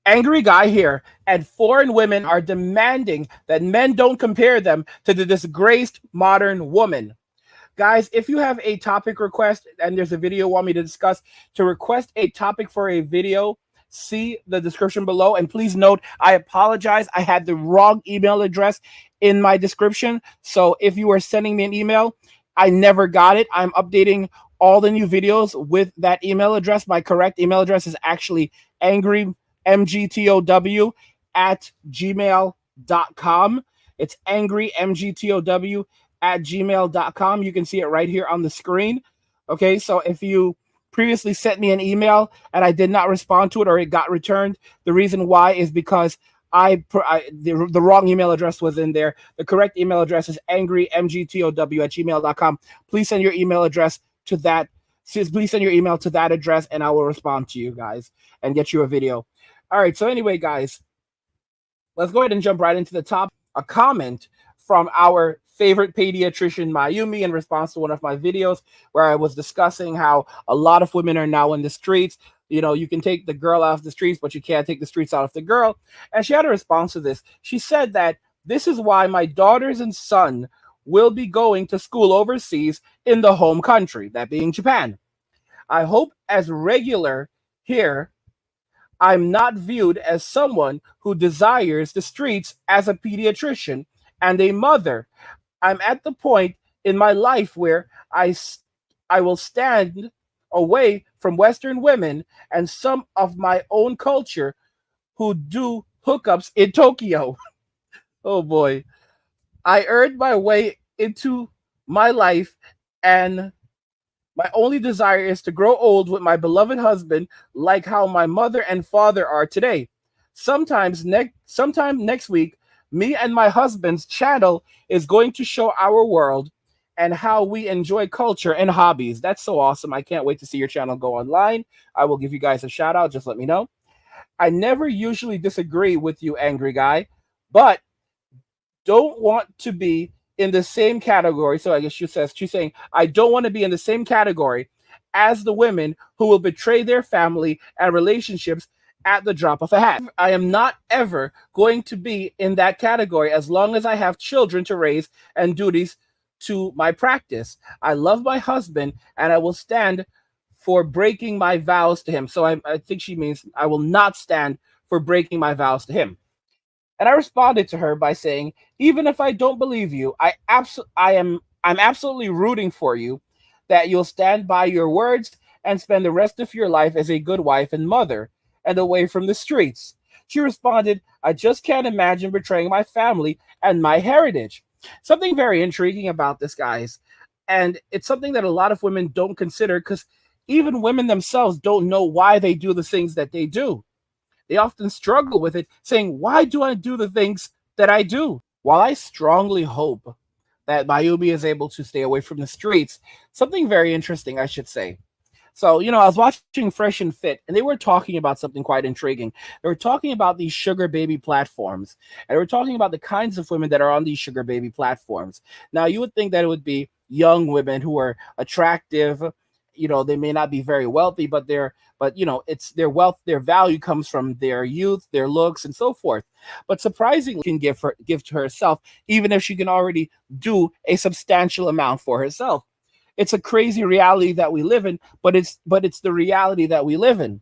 Angry guy here, and foreign women are demanding that men don't compare them to the disgraced modern woman. Guys, if you have a topic request and there's a video you want me to discuss, to request a topic for a video, see the description below. And please note, I apologize. I had the wrong email address in my description. So if you are sending me an email, I never got it. I'm updating all the new videos with that email address. My correct email address is actually angrymgtow at gmail.com. It's angrymgtow at gmail.com. You can see it right here on the screen. Okay, so if you previously sent me an email and I did not respond to it or it got returned, the reason why is because the wrong email address was in there. The correct email address is angrymgtow at gmail.com. Please send your email address to that. Please send your email to that address and I will respond to you guys and get you a video. All right, so anyway, guys, let's go ahead and jump right into the top. A comment from our favorite pediatrician, Mayumi, in response to one of my videos where I was discussing how a lot of women are now in the streets. You know, you can take the girl out of the streets, but you can't take the streets out of the girl. And she had a response to this. She said that this is why my daughters and son will be going to school overseas in the home country, that being Japan. I hope as regular here, I'm not viewed as someone who desires the streets as a pediatrician and a mother. I'm at the point in my life where I will stand away from Western women and some of my own culture who do hookups in Tokyo. Oh boy. I earned my way into my life, and my only desire is to grow old with my beloved husband like how my mother and father are today. Sometime next week, me and my husband's channel is going to show our world and how we enjoy culture and hobbies. That's so awesome. I can't wait to see your channel go online. I will give you guys a shout out. Just let me know. I never usually disagree with you, angry guy, but don't want to be in the same category. So I guess she's saying, I don't want to be in the same category as the women who will betray their family and relationships at the drop of a hat. I am not ever going to be in that category as long as I have children to raise and duties to my practice. I love my husband and I will stand for breaking my vows to him. So I think she means I will not stand for breaking my vows to him. And I responded to her by saying, even if I don't believe you, I'm absolutely rooting for you that you'll stand by your words and spend the rest of your life as a good wife and mother and away from the streets. She responded, I just can't imagine betraying my family and my heritage. Something very intriguing about this, guys. And it's something that a lot of women don't consider because even women themselves don't know why they do the things that they do. They often struggle with it, saying, why do I do the things that I do? While I strongly hope that Mayumi is able to stay away from the streets, something very interesting, I should say. So, I was watching Fresh and Fit, and they were talking about something quite intriguing. They were talking about these sugar baby platforms, and they were talking about the kinds of women that are on these sugar baby platforms. Now, you would think that it would be young women who are attractive. They may not be very wealthy, but it's their wealth, their value comes from their youth, their looks, and so forth. But surprisingly, can give to herself, even if she can already do a substantial amount for herself. It's a crazy reality that we live in, but it's the reality that we live in.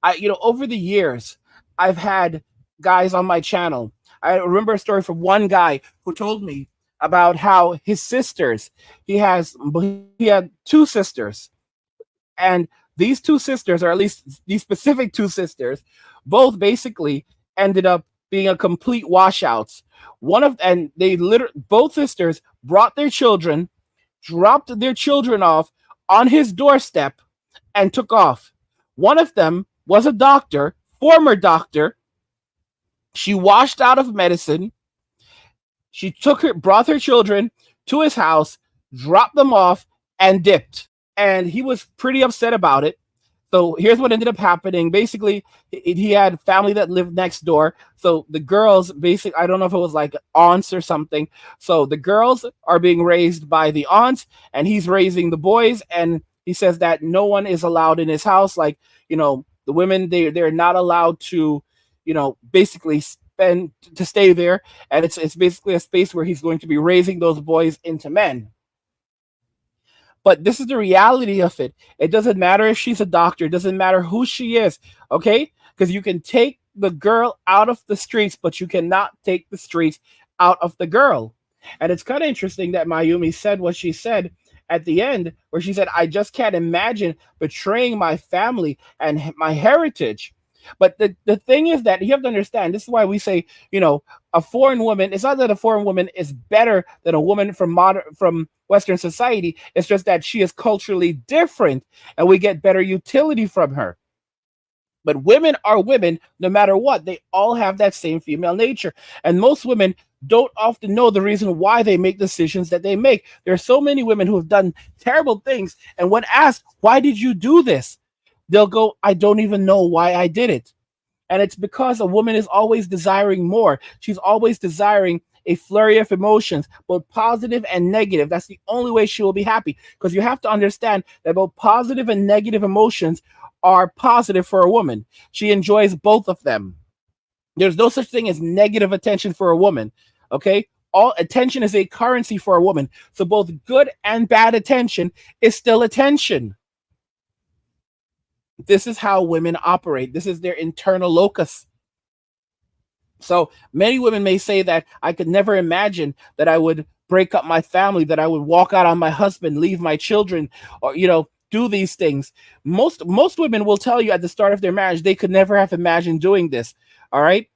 Over the years, I've had guys on my channel. I remember a story from one guy who told me about how his sisters, he had two sisters, and these two sisters, or at least these specific two sisters, both basically ended up being a complete washouts. Both sisters brought their children, dropped their children off on his doorstep, and took off. One of them was a doctor, former doctor. She washed out of medicine. She brought her children to his house, dropped them off, and dipped. And he was pretty upset about it. So here's what ended up happening. Basically, he had family that lived next door. So the girls, I don't know if it was like aunts or something. So the girls are being raised by the aunts, and he's raising the boys. And he says that no one is allowed in his house. Like, The women, they're not allowed to, basically spend to stay there, and it's basically a space where he's going to be raising those boys into men. But this is the reality of it. It doesn't matter if she's a doctor, it doesn't matter who she is, okay? Because you can take the girl out of the streets, but you cannot take the streets out of the girl. And it's kind of interesting that Mayumi said what she said at the end, where she said, I just can't imagine betraying my family and my heritage. But the thing is that you have to understand, this is why we say, a foreign woman, it's not that a foreign woman is better than a woman from Western society. It's just that she is culturally different and we get better utility from her. But women are women no matter what. They all have that same female nature. And most women don't often know the reason why they make decisions that they make. There are so many women who have done terrible things. And when asked, why did you do this? They'll go, I don't even know why I did it. And it's because a woman is always desiring more. She's always desiring a flurry of emotions, both positive and negative. That's the only way she will be happy. Because you have to understand that both positive and negative emotions are positive for a woman. She enjoys both of them. There's no such thing as negative attention for a woman. Okay? All attention is a currency for a woman. So both good and bad attention is still attention. This is how women operate. This is their internal locus. So many women may say that I could never imagine that I would break up my family, that I would walk out on my husband, leave my children, or do these things. Most women will tell you at the start of their marriage they could never have imagined doing this. All right.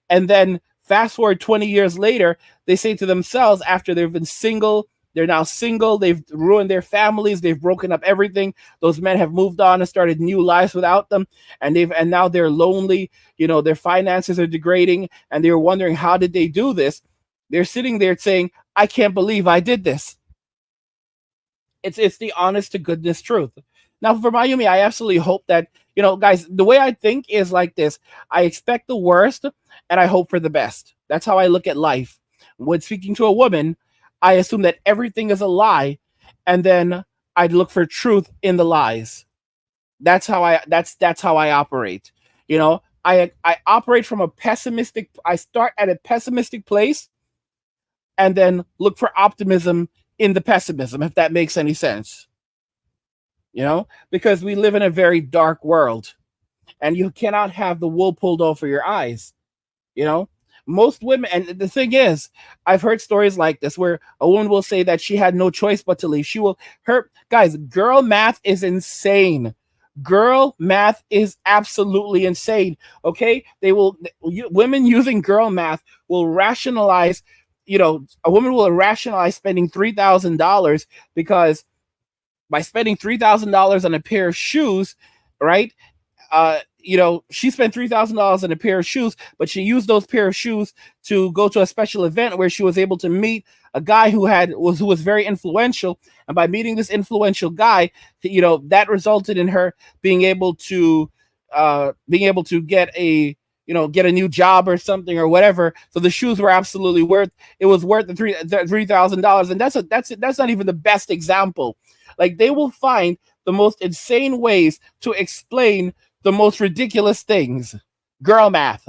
And then fast forward 20 years later, they say to themselves, after they've been single, they're now single, they've ruined their families, they've broken up everything. Those men have moved on and started new lives without them, and now they're lonely, their finances are degrading, and they're wondering, how did they do this? They're sitting there saying, I can't believe I did this. It's the honest to goodness truth. Now for Mayumi, I absolutely hope that, guys, the way I think is like this. I expect the worst and I hope for the best. That's how I look at life. When speaking to a woman, I assume that everything is a lie, and then I'd look for truth in the lies. That's how I operate. I operate from I start at a pessimistic place and then look for optimism in the pessimism, if that makes any sense. Because we live in a very dark world and you cannot have the wool pulled over your eyes. You know, most women, and the thing is, I've heard stories like this where a woman will say that she had no choice but to leave. Her guys, girl math is insane. Girl math is absolutely insane. Okay, women using girl math will rationalize. A woman will rationalize spending $3,000 because by spending $3,000 on a pair of shoes, right? She spent $3,000 on a pair of shoes, but she used those pair of shoes to go to a special event where she was able to meet a guy who was very influential. And by meeting this influential guy, that resulted in her being able to get a new job or something or whatever. So the shoes were absolutely worth the $3,000. And that's not even the best example. Like, they will find the most insane ways to explain the most ridiculous things. Girl math,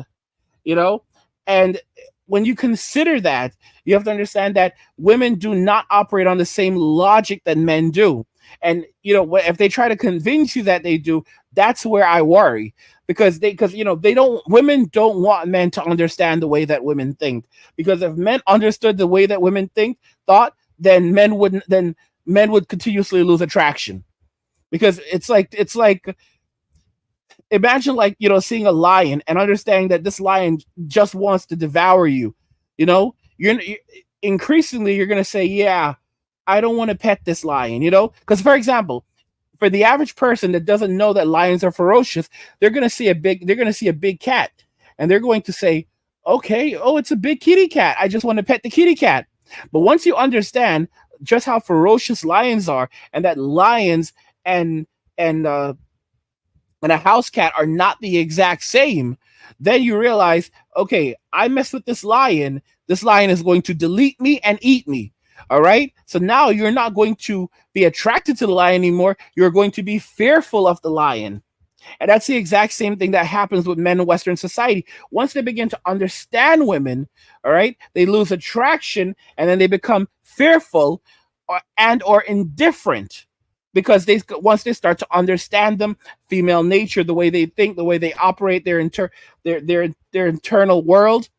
and when you consider that, you have to understand that women do not operate on the same logic that men do. And if they try to convince you that they do, that's where I worry, because women don't want men to understand the way that women think. Because if men understood the way that women thought, then men would continuously lose attraction. Because it's like imagine, seeing a lion and understanding that this lion just wants to devour you. You're increasingly you're going to say, yeah, I don't want to pet this lion, because, for example, for the average person that doesn't know that lions are ferocious, they're going to see a big cat and they're going to say, okay, oh, it's a big kitty cat, I just want to pet the kitty cat. But once you understand just how ferocious lions are, and that lions and a house cat are not the exact same, then you realize, okay, I mess with this lion is going to delete me and eat me. All right. So now you're not going to be attracted to the lion anymore. You're going to be fearful of the lion. And that's the exact same thing that happens with men in Western society. Once they begin to understand women, all right, they lose attraction and then they become fearful or indifferent because they once they start to understand them, female nature, the way they think, the way they operate, their internal world.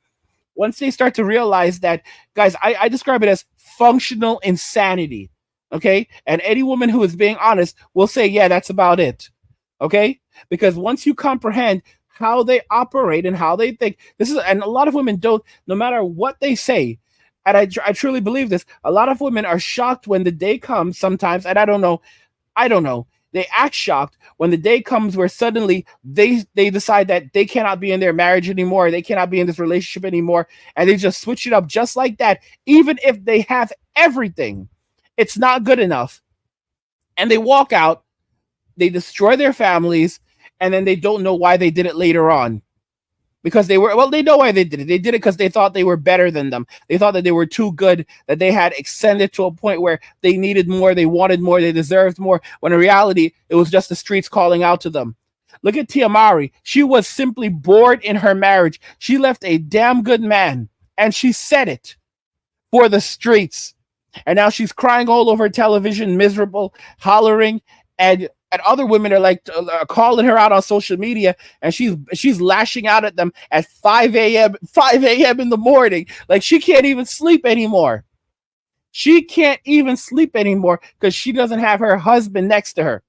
Once they start to realize that, guys, I describe it as functional insanity. Okay, and any woman who is being honest will say, yeah, that's about it. Okay, because once you comprehend how they operate and how they think, this is, and a lot of women don't, no matter what they say, and I truly believe this, a lot of women are shocked when the day comes sometimes, and I don't know. They act shocked when the day comes where suddenly they decide that they cannot be in their marriage anymore, they cannot be in this relationship anymore, and they just switch it up just like that, even if they have everything. It's not good enough, and they walk out, they destroy their families, and then they don't know why they did it later on. Because they were, well, they know why they did it. They did it because they thought they were better than them. They thought that they were too good, that they had extended to a point where they needed more, they wanted more, they deserved more, when in reality, it was just the streets calling out to them. Look at Tiamari. She was simply bored in her marriage. She left a damn good man, and she said it for the streets. And now she's crying all over television, miserable, hollering, and other women are like calling her out on social media, and she's lashing out at them at 5 a.m. in the morning. Like she can't even sleep anymore. She can't even sleep anymore because she doesn't have her husband next to her.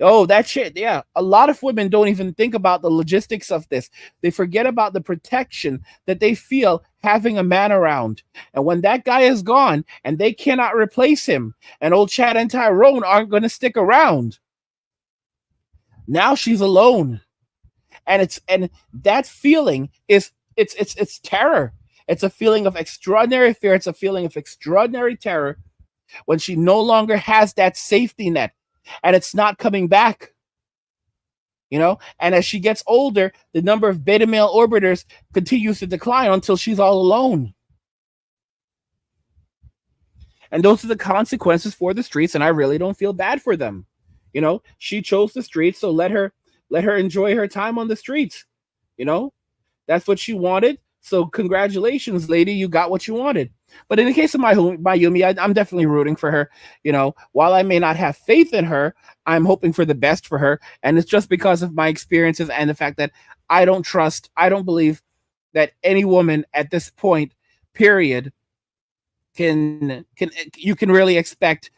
Oh, that shit. Yeah. A lot of women don't even think about the logistics of this. They forget about the protection that they feel having a man around. And when that guy is gone and they cannot replace him, and old Chad and Tyrone aren't going to stick around, now she's alone. And that feeling is it's terror. It's a feeling of extraordinary fear. It's a feeling of extraordinary terror when she no longer has that safety net, and it's not coming back. And as she gets older, the number of beta male orbiters continues to decline until she's all alone. And those are the consequences for the streets, and I really don't feel bad for them. She chose the streets, so let her enjoy her time on the streets. That's what she wanted. So congratulations, lady, you got what you wanted. But in the case of Mayumi, I'm definitely rooting for her. While I may not have faith in her, I'm hoping for the best for her. And it's just because of my experiences and the fact that I don't believe that any woman at this point, period, you can really expect,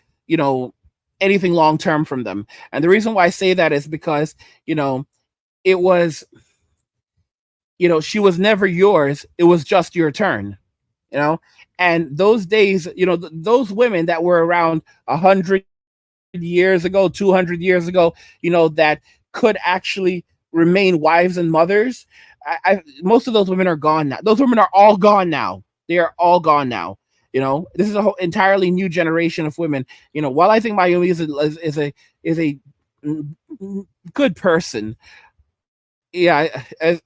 anything long term from them. And the reason why I say that is because, it was, she was never yours. It was just your turn, and those days, those women that were around 100 years ago, 200 years ago, that could actually remain wives and mothers. Most of those women are gone now. Those women are all gone now. They are all gone now. This is a whole entirely new generation of women. While I think Mayumi is a good person, yeah, at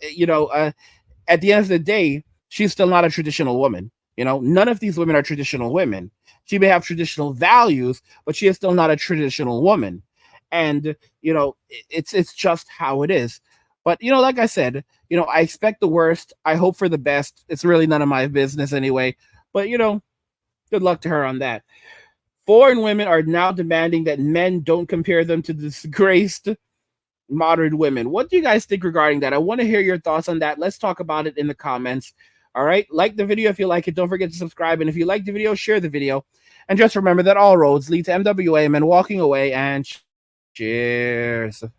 the end of the day, she's still not a traditional woman. None of these women are traditional women. She may have traditional values, but she is still not a traditional woman. And it's just how it is. But like I said, I expect the worst. I hope for the best. It's really none of my business anyway. But good luck to her on that. Foreign women are now demanding that men don't compare them to disgraced modern women. What do you guys think regarding that? I want to hear your thoughts on that. Let's talk about it in the comments. All right. Like the video if you like it. Don't forget to subscribe. And if you like the video, share the video. And just remember that all roads lead to MWA, men walking away. And cheers.